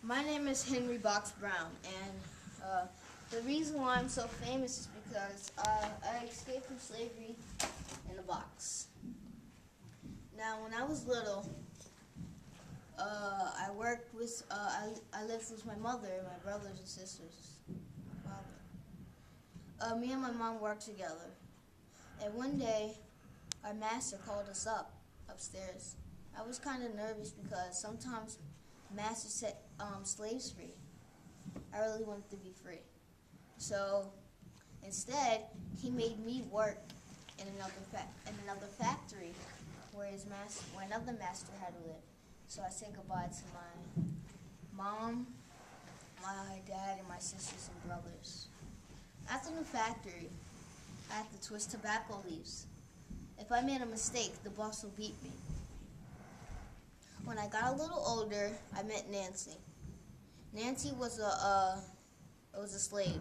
My name is Henry Box Brown, and the reason why I'm so famous is because I escaped from slavery in a box. Now, when I was little, I worked with, I lived with my mother and my brothers and sisters. Me and my mom worked together, and one day, our master called us upstairs. I was kind of nervous because sometimes master set slaves free. I really wanted to be free. So instead, he made me work in another factory where another master had lived. So I said goodbye to my mom, my dad, and my sisters and brothers. After the factory, I had to twist tobacco leaves. If I made a mistake, the boss would beat me. When I got a little older, I met Nancy. Nancy was a slave.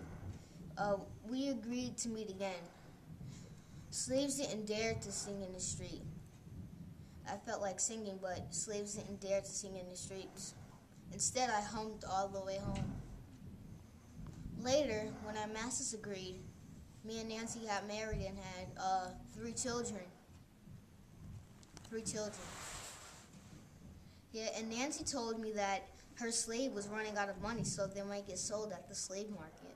We agreed to meet again. Slaves didn't dare to sing in the street. I felt like singing, but slaves didn't dare to sing in the streets. Instead, I hummed all the way home. Later, when our masters agreed, me and Nancy got married and had 3 children. 3 children. Yeah, and Nancy told me that her slave was running out of money, so they might get sold at the slave market.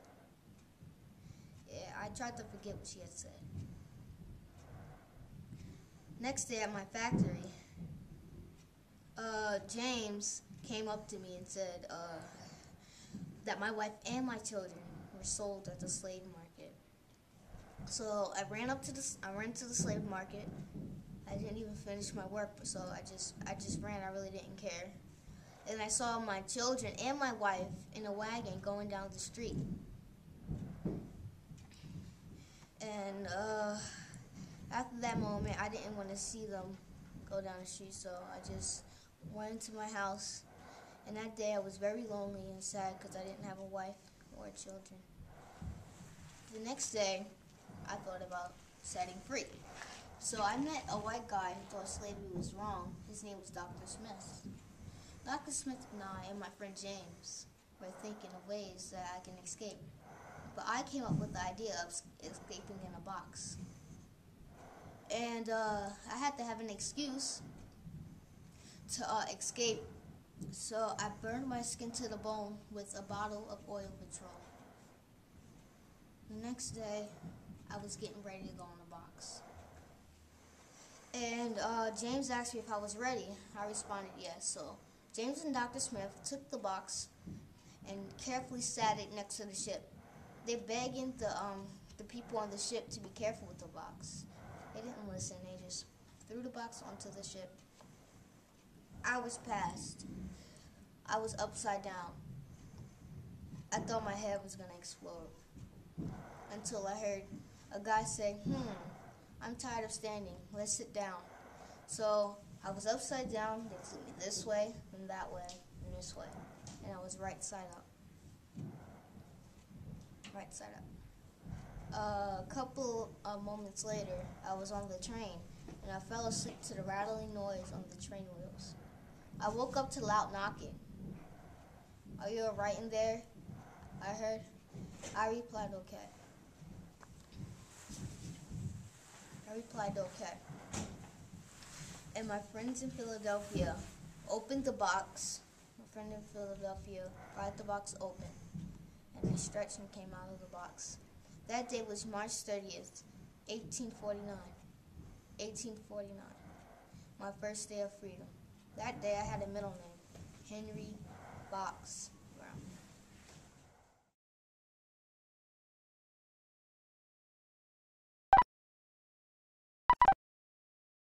Yeah, I tried to forget what she had said. Next day at my factory, James came up to me and said that my wife and my children were sold at the slave market. So I ran to the slave market. I didn't even finish my work, so I just ran. I really didn't care. And I saw my children and my wife in a wagon going down the street. And after that moment, I didn't want to see them go down the street, so I just went into my house. And that day, I was very lonely and sad because I didn't have a wife or children. The next day, I thought about setting free. So I met a white guy who thought slavery was wrong. His name was Dr. Smith. Dr. Smith and I and my friend James were thinking of ways that I can escape. But I came up with the idea of escaping in a box. And I had to have an excuse to escape. So I burned my skin to the bone with a bottle of oil Patrol. The next day, I was getting ready to go in the box. And James asked me if I was ready. I responded yes. So James and Dr. Smith took the box and carefully sat it next to the ship. They begged the people on the ship to be careful with the box. They didn't listen. They just threw the box onto the ship. Hours passed. I was upside down. I thought my head was going to explode. Until I heard a guy say, I'm tired of standing. Let's sit down. So I was upside down. They took me this way, and that way, and this way. And I was right side up. Right side up. A couple of moments later, I was on the train, and I fell asleep to the rattling noise on the train wheels. I woke up to loud knocking. Are you all right in there? I heard. I replied, okay. And my friends in Philadelphia opened the box. My friend in Philadelphia got the box open, and I stretched and came out of the box. That day was March 30th, 1849. 1849. My first day of freedom. That day I had a middle name, Henry Box